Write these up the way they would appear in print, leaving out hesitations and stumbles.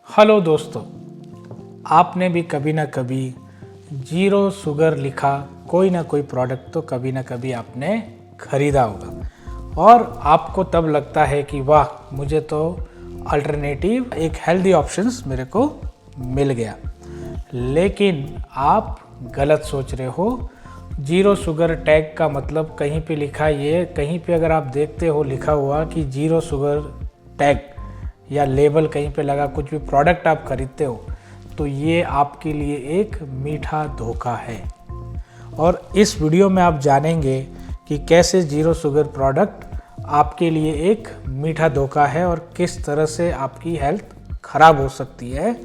Hello दोस्तों, आपने भी कभी ना कभी जीरो शुगर लिखा कोई ना कोई प्रोडक्ट तो कभी ना कभी आपने खरीदा होगा और आपको तब लगता है कि वाह, मुझे तो अल्टरनेटिव एक हेल्दी ऑप्शंस मेरे को मिल गया। लेकिन आप गलत सोच रहे हो। जीरो शुगर टैग का मतलब कहीं पे लिखा, ये कहीं पे अगर आप देखते हो लिखा हुआ कि जीरो शुगर टैग या लेबल कहीं पे लगा, कुछ भी प्रोडक्ट आप खरीदते हो तो ये आपके लिए एक मीठा धोखा है। और इस वीडियो में आप जानेंगे कि कैसे जीरो शुगर प्रोडक्ट आपके लिए एक मीठा धोखा है और किस तरह से आपकी हेल्थ खराब हो सकती है।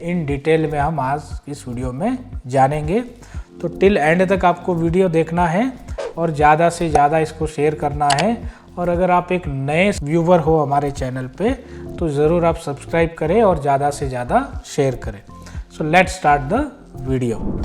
इन डिटेल में हम आज इस वीडियो में जानेंगे, तो टिल एंड तक आपको वीडियो देखना है और ज़्यादा से ज़्यादा इसको शेयर करना है। और अगर आप एक नए व्यूवर हो हमारे चैनल पे तो ज़रूर आप सब्सक्राइब करें और ज़्यादा से ज़्यादा शेयर करें। So let's start the video.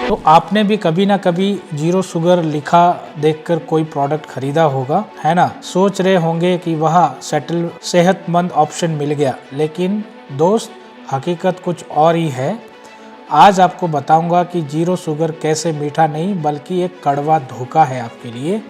तो आपने भी कभी ना कभी जीरो शुगर लिखा देखकर कोई प्रोडक्ट खरीदा होगा, है ना। सोच रहे होंगे कि वह सेहतमंद ऑप्शन मिल गया, लेकिन दोस्त हकीकत कुछ और ही है। आज आपको बताऊंगा कि जीरो शुगर कैसे मीठा नहीं बल्कि एक कड़वा धोखा है आपके लिए।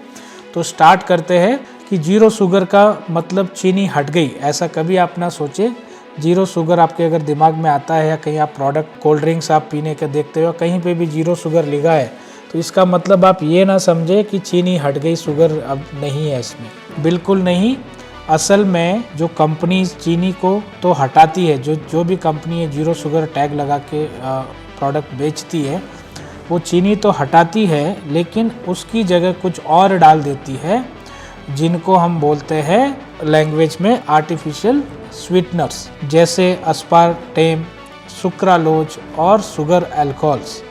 तो स्टार्ट करते हैं कि जीरो शुगर का मतलब चीनी हट गई, ऐसा कभी आप ना सोचे। जीरो शुगर आपके अगर दिमाग में आता है या कहीं आप प्रोडक्ट कोल्ड ड्रिंक्स आप पीने के देखते हो, कहीं पे भी जीरो शुगर लिखा है तो इसका मतलब आप ये ना समझे कि चीनी हट गई, शुगर अब नहीं है इसमें। बिल्कुल नहीं। असल में जो कंपनी चीनी को तो हटाती है, जो भी कंपनी है जीरो शुगर टैग लगा के प्रोडक्ट बेचती है, वो चीनी तो हटाती है लेकिन उसकी जगह कुछ और डाल देती है, जिनको हम बोलते हैं लैंग्वेज में आर्टिफिशियल स्वीटनर्स, जैसे अस्पार्टेम, सुक्रालोज और शुगर अल्कोहल्स।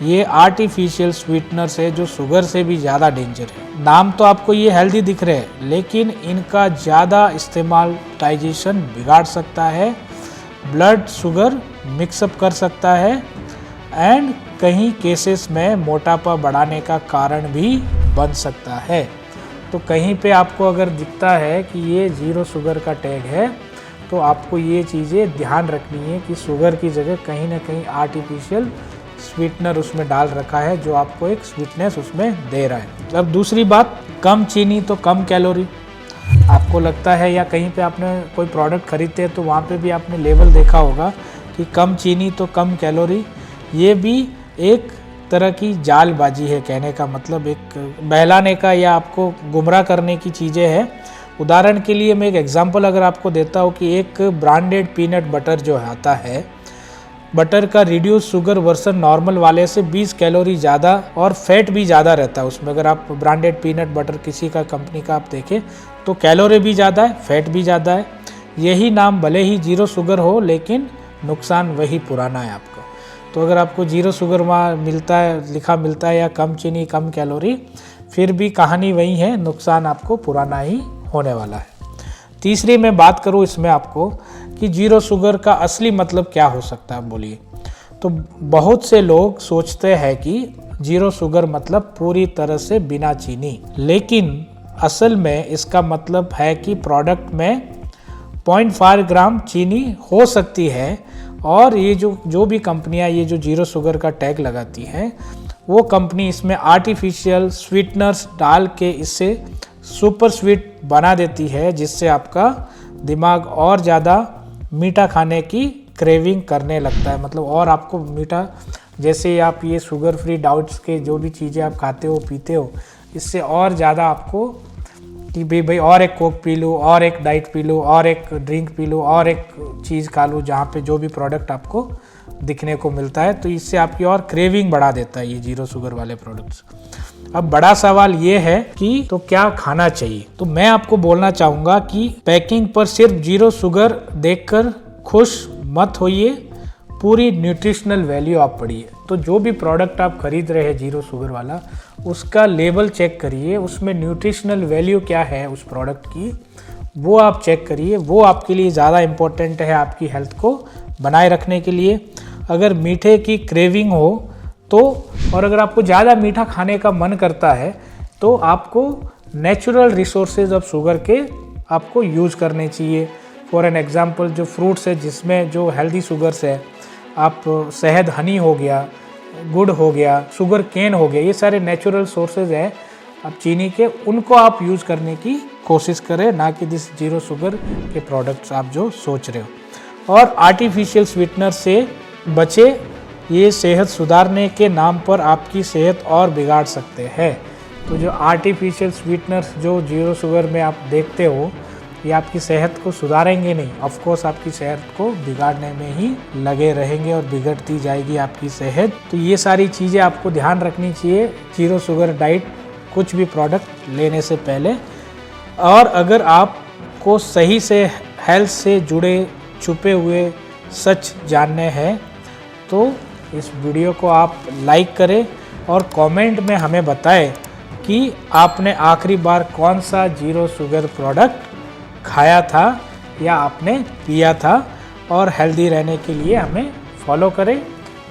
ये आर्टिफिशियल स्वीटनर्स है जो शुगर से भी ज़्यादा डेंजर है। नाम तो आपको ये हेल्दी दिख रहे हैं, लेकिन इनका ज़्यादा इस्तेमाल डाइजेशन बिगाड़ सकता है, ब्लड शुगर मिक्सअप कर सकता है एंड कहीं केसेस में मोटापा बढ़ाने का कारण भी बन सकता है। तो कहीं पे आपको अगर दिखता है कि ये जीरो शुगर का टैग है तो आपको ये चीज़ें ध्यान रखनी है कि शुगर की जगह कहीं ना कहीं आर्टिफिशियल स्वीटनर उसमें डाल रखा है जो आपको एक स्वीटनेस उसमें दे रहा है। अब दूसरी बात, कम चीनी तो कम कैलोरी। आपको लगता है या कहीं पे आपने कोई प्रोडक्ट खरीदते हैं तो वहाँ पे भी आपने लेबल देखा होगा कि कम चीनी तो कम कैलोरी। ये भी एक तरह की जालबाजी है, कहने का मतलब एक बहलाने का या आपको गुमराह करने की चीज़ें हैं। उदाहरण के लिए मैं एक एग्जांपल अगर आपको देता हूँ कि एक ब्रांडेड पीनट बटर जो आता है, बटर का रिड्यूस शुगर वर्सन नॉर्मल वाले से 20 कैलोरी ज़्यादा और फैट भी ज़्यादा रहता है उसमें। अगर आप ब्रांडेड पीनट बटर किसी का कंपनी का आप देखें तो कैलोरी भी ज़्यादा है, फैट भी ज़्यादा है। यही नाम भले ही जीरो शुगर हो लेकिन नुकसान वही पुराना है आपको। तो अगर आपको जीरो शुगर वहाँ मिलता है, लिखा मिलता है या कम चीनी कम कैलोरी, फिर भी कहानी वही है, नुकसान आपको पुराना ही होने वाला है। तीसरी मैं बात करूँ इसमें आपको कि जीरो शुगर का असली मतलब क्या हो सकता है, बोलिए। तो बहुत से लोग सोचते हैं कि जीरो शुगर मतलब पूरी तरह से बिना चीनी, लेकिन असल में इसका मतलब है कि प्रोडक्ट में 0.5 ग्राम चीनी हो सकती है। और ये जो भी कंपनियां ये जो जीरो शुगर का टैग लगाती हैं, वो कंपनी इसमें आर्टिफिशियल स्वीटनर्स डाल के इससे सुपर स्वीट बना देती है, जिससे आपका दिमाग और ज़्यादा मीठा खाने की क्रेविंग करने लगता है। मतलब और आपको मीठा, जैसे आप ये शुगर फ्री डाउट्स के जो भी चीज़ें आप खाते हो पीते हो, इससे और ज़्यादा आपको कि भाई और एक कोक पी लूँ, और एक डाइट पी लूँ, और एक ड्रिंक पी लूँ, और एक चीज़ खा लूँ, जहाँ पे जो भी प्रोडक्ट आपको दिखने को मिलता है, तो इससे आपकी और क्रेविंग बढ़ा देता है ये जीरो शुगर वाले प्रोडक्ट्स। अब बड़ा सवाल ये है कि तो क्या खाना चाहिए। तो मैं आपको बोलना चाहूँगा कि पैकिंग पर सिर्फ जीरो शुगर देखकर खुश मत होइए, पूरी न्यूट्रिशनल वैल्यू आप पढ़िए। तो जो भी प्रोडक्ट आप खरीद रहे हैं जीरो शुगर वाला, उसका लेबल चेक करिए, उसमें न्यूट्रिशनल वैल्यू क्या है उस प्रोडक्ट की, वो आप चेक करिए। वो आपके लिए ज़्यादा इम्पोर्टेंट है आपकी हेल्थ को बनाए रखने के लिए। अगर मीठे की क्रेविंग हो तो, और अगर आपको ज़्यादा मीठा खाने का मन करता है, तो आपको नेचुरल रिसोर्सेज ऑफ शुगर के आपको यूज़ करने चाहिए। फॉर एन एग्जांपल, जो फ्रूट्स है जिसमें जो हेल्दी शुगर्स है, आप शहद हनी हो गया, गुड़ हो गया, शुगर केन हो गया, ये सारे नेचुरल सोर्सेज है आप चीनी के, उनको आप यूज़ करने की कोशिश करें, ना कि दिस जीरो शुगर के प्रोडक्ट्स आप जो सोच रहे हो। और आर्टिफिशियल स्वीटनर से बचे, ये सेहत सुधारने के नाम पर आपकी सेहत और बिगाड़ सकते हैं। तो जो आर्टिफिशियल स्वीटनर्स जो जीरो शुगर में आप देखते हो, ये आपकी सेहत को सुधारेंगे नहीं, ऑफ कोर्स आपकी सेहत को बिगाड़ने में ही लगे रहेंगे और बिगड़ती जाएगी आपकी सेहत। तो ये सारी चीज़ें आपको ध्यान रखनी चाहिए जीरो शुगर डाइट कुछ भी प्रोडक्ट लेने से पहले। और अगर आपको सही से हेल्थ से जुड़े छुपे हुए सच जानने हैं तो इस वीडियो को आप लाइक करें और कमेंट में हमें बताएं कि आपने आखिरी बार कौन सा जीरो शुगर प्रोडक्ट खाया था या आपने पिया था। और हेल्दी रहने के लिए हमें फॉलो करें,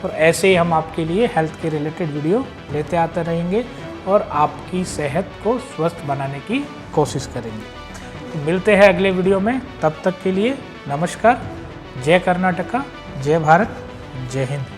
और ऐसे ही हम आपके लिए हेल्थ के रिलेटेड वीडियो लेते आते रहेंगे और आपकी सेहत को स्वस्थ बनाने की कोशिश करेंगे। तो मिलते हैं अगले वीडियो में, तब तक के लिए नमस्कार। जय कर्नाटका, जय भारत, जय हिंद।